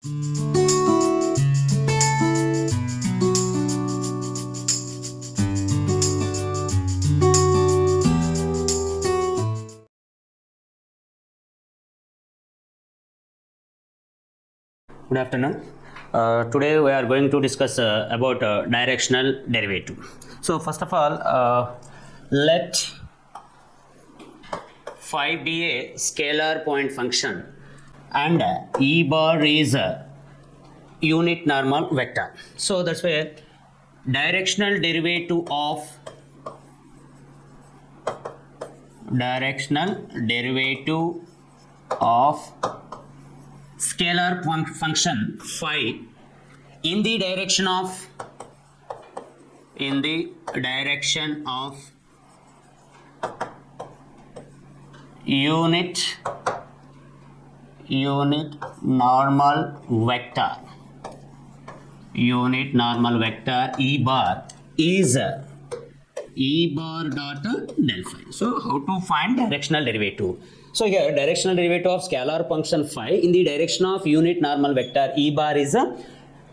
Good afternoon. Today we are going to discuss about directional derivative. So first of all, let phi be a scalar point function and E bar is a unit normal vector. So that's why directional derivative of scalar function phi in the direction of unit normal vector E bar is E bar dot del phi. So how to find directional derivative? So here directional derivative of scalar function phi in the direction of unit normal vector E bar is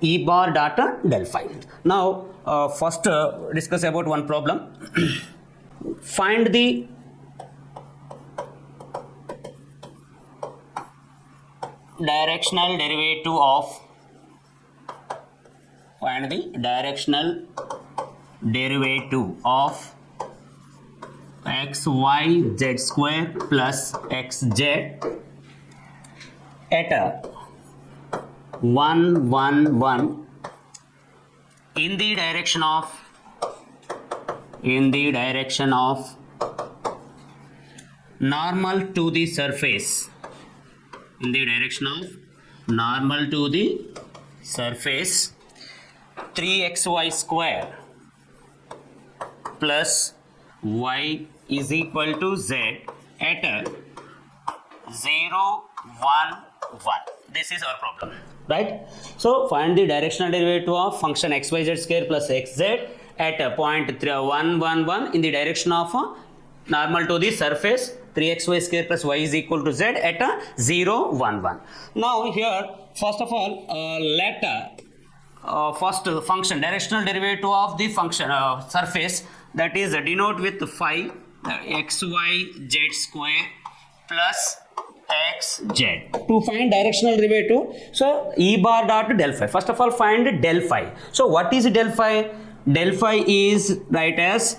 E bar dot del phi. Now first discuss about one problem. Find the directional derivative of xyz square plus xz at 1 1 1 in the direction of normal to the surface, 3xy square plus y is equal to z at 0 1 1. This is our problem, right? So find the directional derivative of function xyz square plus xz at a point 1 1 1 in the direction of normal to the surface 3xy square plus y is equal to z at a 0 1 1. Now here first of all let first function directional derivative of the function surface, that is denote with phi xyz square plus xz. To find directional derivative, so E bar dot del phi. First of all find del phi. So what is del phi? Del phi is write as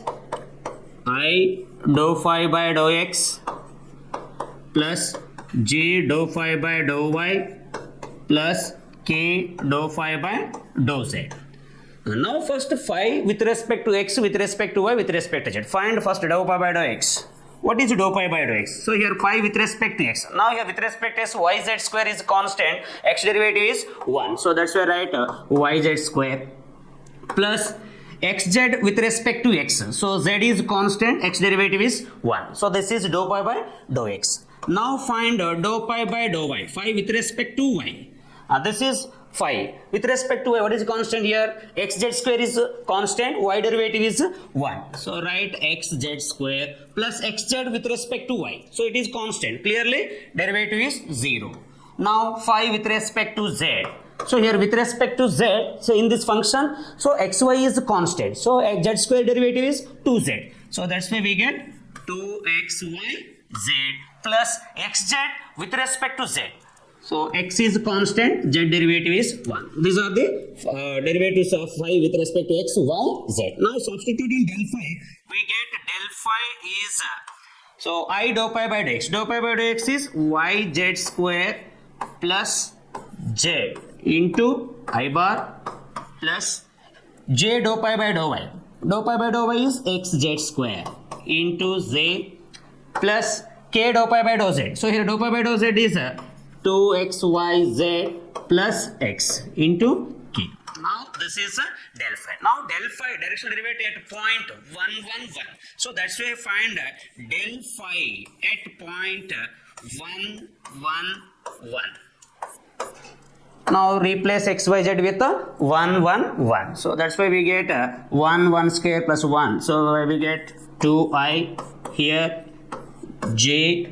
I dou phi by dou x plus j dou phi by dou y plus k dou phi by dou z. Now first phi with respect to x, with respect to y, with respect to z. Find first dou pi by dou x. What is dou pi by dou x? So here phi with respect to x. Now here with respect to x, yz square is constant, x derivative is 1. So that's why I write yz square plus xz with respect to x. So z is constant, x derivative is 1. So this is dou pi by dou x. Now find dou pi by dou y. Phi with respect to y. This is phi with respect to y. What is constant here? Xz square is constant, y derivative is 1. So write xz square plus xz with respect to y. So it is constant. Clearly derivative is 0. Now phi with respect to z. So here with respect to z, so in this function, so xy is constant. So z square derivative is 2z. So that's why we get 2xyz plus xz with respect to z. So x is constant, z derivative is 1. These are the derivatives of phi with respect to x, y, z. Now substituting del phi, we get del phi is, so I dou pi by dou x. Dou pi by dou x is yz square plus z into I bar plus j dou pi by dou y. Dou pi by dou y is xz square into z plus k dou pi by dou z. So here dou pi by dou z is 2xyz plus x into k. Now this is del phi. Now del phi directional derivative at point 1 1 1. So that's why I find del phi at point 1 1 1. Now replace xyz with 1 1 1. So that's why we get 1 1 square plus 1. So we get 2i here, j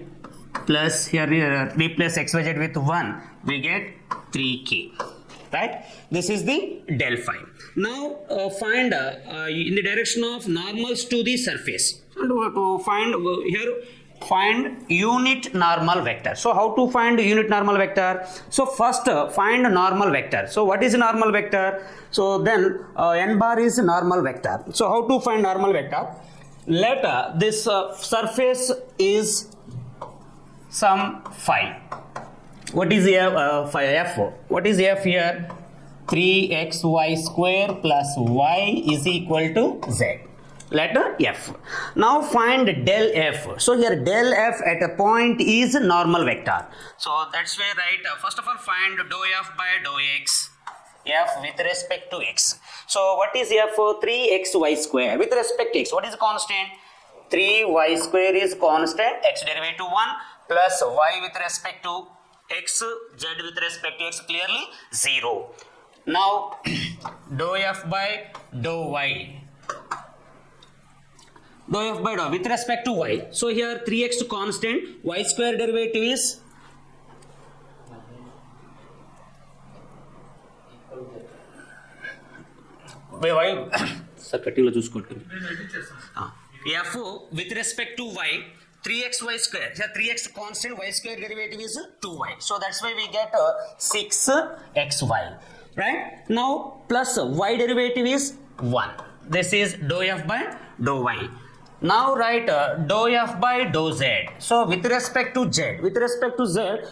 plus here replace xyz with 1. We get 3k. Right? This is the del phi. Now find in the direction of normals to the surface. So to find here, find unit normal vector. So how to find unit normal vector? So first find normal vector. So what is normal vector? So then n bar is normal vector. So how to find normal vector? Let this surface is some phi. What is f? What is f here? 3xy square plus y is equal to z. Let f. Now find del f. So here del f at a point is normal vector. So that's why first of all find dou f by dou x. F with respect to x. So what is f? 3xy square with respect to x. What is constant? 3y square is constant, x derivative 1 plus y with respect to x, z with respect to x clearly 0. Now dou f by dou y. Dou f by dou with respect to y. So here 3x constant, y square derivative is y. Sir, f with respect to y. 3xy square. Here 3x constant, y square derivative is 2y. So that's why we get 6xy. Right? Now plus y derivative is 1. This is dou f by dou y. Now write dou f by dou z. So with respect to z,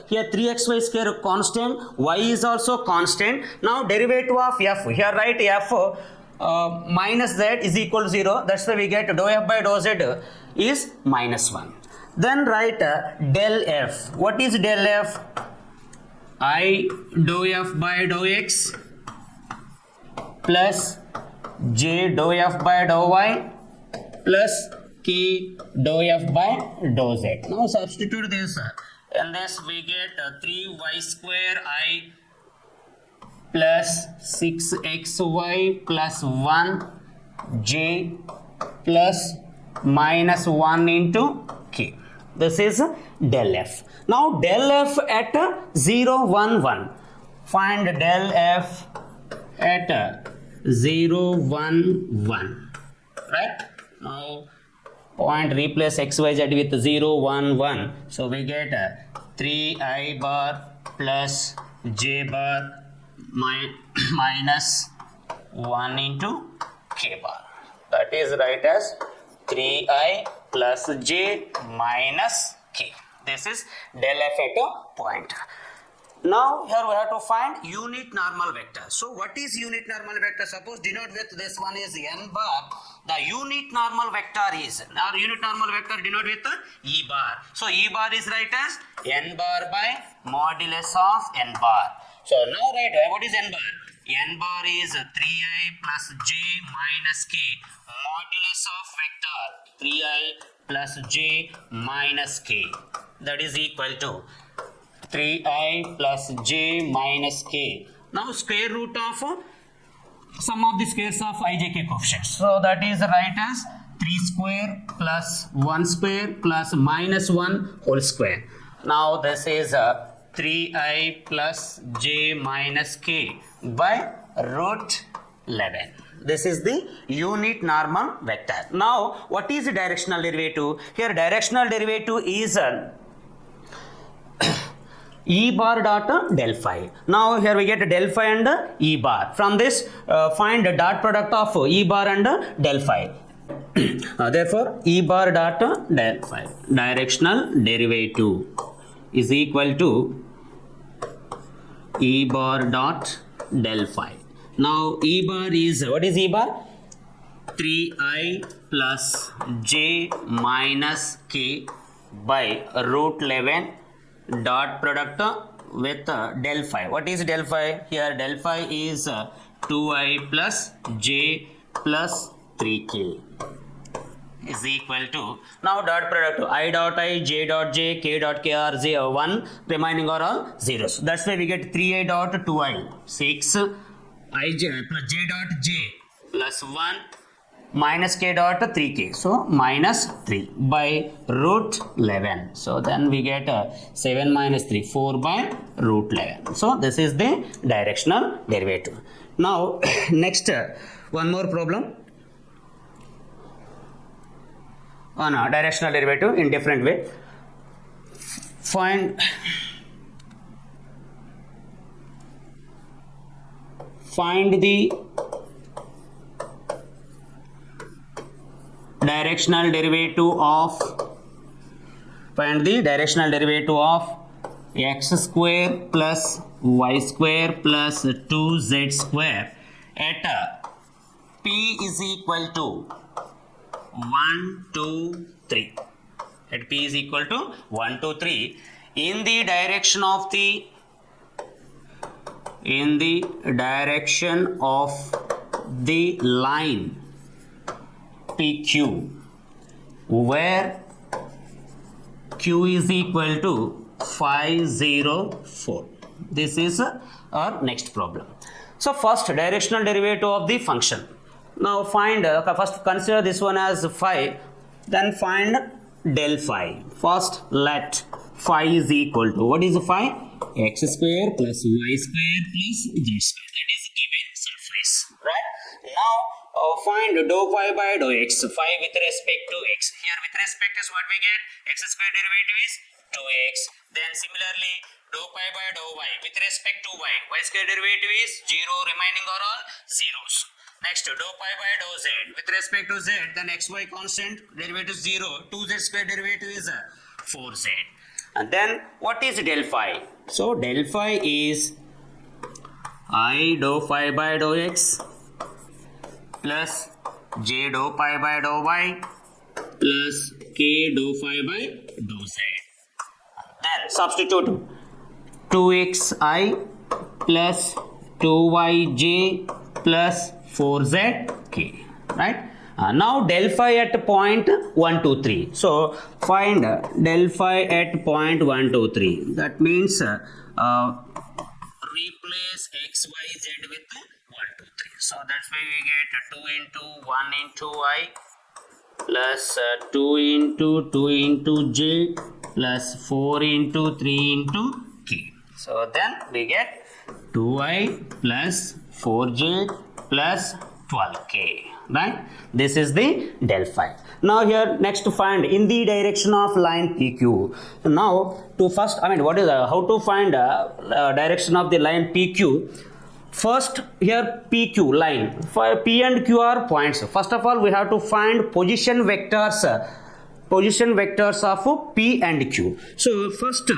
here 3xy square constant, y is also constant. Now derivative of f. Here write f minus z is equal to 0. That's why we get dou f by dou z is minus 1. Then write del f. What is del f? I dou f by dou x plus j dou f by dou y plus k dou f by dou z. Now substitute this. And this we get 3y square I plus 6xy plus 1j plus minus 1 into k. This is del f. Now del f at 0, 1, 1. Find del f at 0, 1, 1. Right? Now point replace xyz with 0, 1, 1. So we get 3i bar plus j bar minus 1 into k bar. That is right as 3i plus j minus k. This is del f at a point. Now here we have to find unit normal vector. So what is unit normal vector? Suppose denote with this one is n bar. The unit normal vector is, our unit normal vector denote with e bar. So e bar is right as n bar by modulus of n bar. So now write what is n bar? N bar is 3i plus j minus k modulus of vector 3i plus j minus k. That is equal to 3i plus j minus k. Now square root of sum of the squares of ijk coefficients. So that is right as 3 square plus 1 square plus minus 1 whole square. Now this is 3i plus j minus k by root 11. This is the unit normal vector. Now what is the directional derivative? Here directional derivative is e bar dot del phi. Now here we get del phi and e bar. From this find the dot product of e bar and del phi. Therefore e bar dot del phi directional derivative is equal to e bar dot del phi. Now e bar is, what is e bar? 3i plus j minus k by root 11 dot product with del phi. What is del phi? Here del phi is 2i plus j plus 3k is equal to, now dot product I dot I, j dot j, k dot k are 0, 1, remaining are all zeros. That's why we get 3i dot 2i, 6 I j plus j dot j plus 1 minus k dot 3k. So minus 3 by root 11. So then we get 7 minus 3, 4 by root 11. So this is the directional derivative. Now next one more problem on a directional derivative in different way. Find the directional derivative of x square plus y square plus 2z square at p is equal to 1, 2, 3. At p is equal to 1, 2, 3 in the direction of the line PQ, where Q is equal to 5, 0, 4. This is our next problem. So first, directional derivative of the function. Now find, first consider this one as phi, then find del phi. First let phi is equal to, what is phi? X square plus y square plus z square. That is given surface, right? Now find dou phi by dou x, phi with respect to x. Here with respect is what we get, x square derivative is 2x. Then similarly dou pi by dou y with respect to y, y square derivative is 0, remaining are all zeros. Next dou pi by dou z with respect to z, then xy constant derivative is 0, 2z square derivative is 4z. And then what is del phi? So del phi is I dou phi by dou x plus j dou pi by dou y plus k dou phi by dou z. Then substitute 2xi plus 2yj plus 4zk, right? Now del phi at point 1, 2, 3. So find del phi at point 1, 2, 3. That means replace x, y, z with 1, 2, 3. So that's why we get 2 into 1 into I plus 2 into 2 into j plus 4 into 3 into k. So then we get 2i plus 4j plus 12k, right? This is the del phi. Now here next to find in the direction of line PQ. So now to first, what is how to find direction of the line PQ? First here PQ line, for P and Q are points. First of all we have to find position vectors of P and Q. So first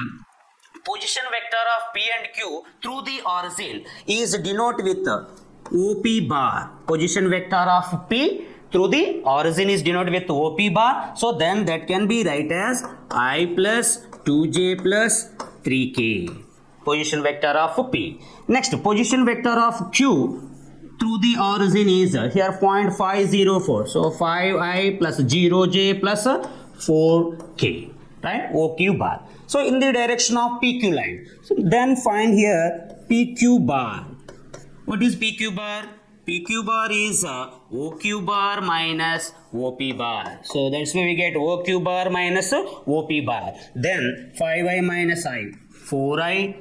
position vector of P and Q through the origin is denoted with OP bar. Position vector of P through the origin is denoted with OP bar. So then that can be write as I plus 2j plus 3k. Position vector of P. Next, position vector of Q through the origin is here point 504. So 5i plus 0j plus 4k, right? OQ bar. So in the direction of PQ line. So then find here PQ bar. What is PQ bar? PQ bar is OQ bar minus OP bar. So that's why we get OQ bar minus OP bar. Then 5i minus I, 4i,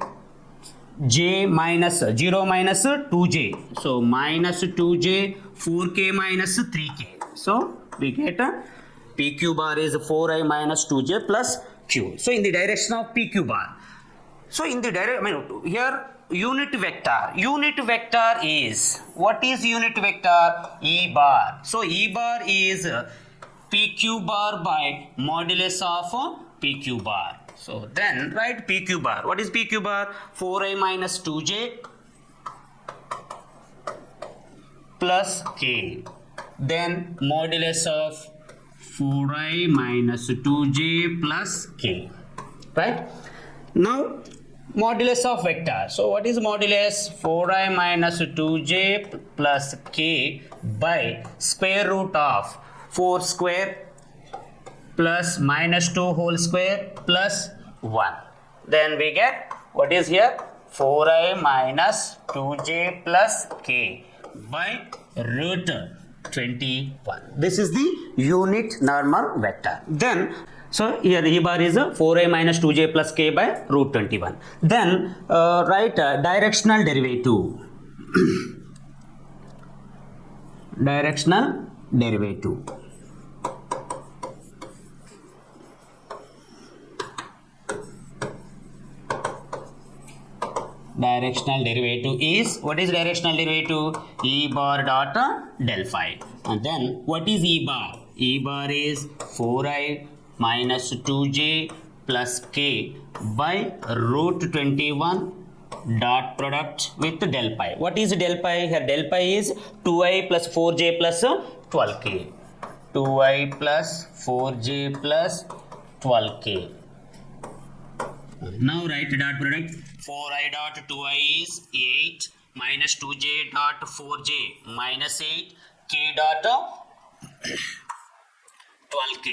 j minus 0 minus 2j. So minus 2j, 4k minus 3k. So we get PQ bar is 4i minus 2j plus q. So in the direction of PQ bar. So in the direction, here unit vector is, what is unit vector? E bar. So E bar is PQ bar by modulus of PQ bar. So then write PQ bar. What is PQ bar? 4i minus 2j plus k. Then modulus of 4i minus 2j plus k. Right? Now modulus of vector. So what is modulus? 4i minus 2j plus k by square root of 4 square plus minus 2 whole square plus 1. Then we get, what is here? 4i minus 2j plus k by root 21. This is the unit normal vector. Then, so here E bar is 4i minus 2j plus k by root 21. Then write directional derivative. Directional derivative. Directional derivative is, what is directional derivative? E bar dot del phi. And then what is E bar? E bar is 4i minus 2j plus k by root 21 dot product with del pi. What is del pi? Here del pi is 2i plus 4j plus 12k. 2i plus 4j plus 12k. Now write dot product. 4i dot 2i is 8 minus 2j dot 4j minus 8 k dot 12k.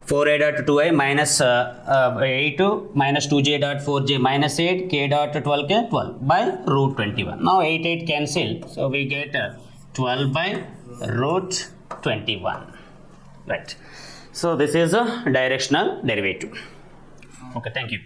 4i dot 2i minus 8 minus 2j dot 4j minus 8 k dot 12k 12 by root 21. Now 8 cancel, so we get 12 by root 21. Right. So this is a directional derivative. Okay, thank you.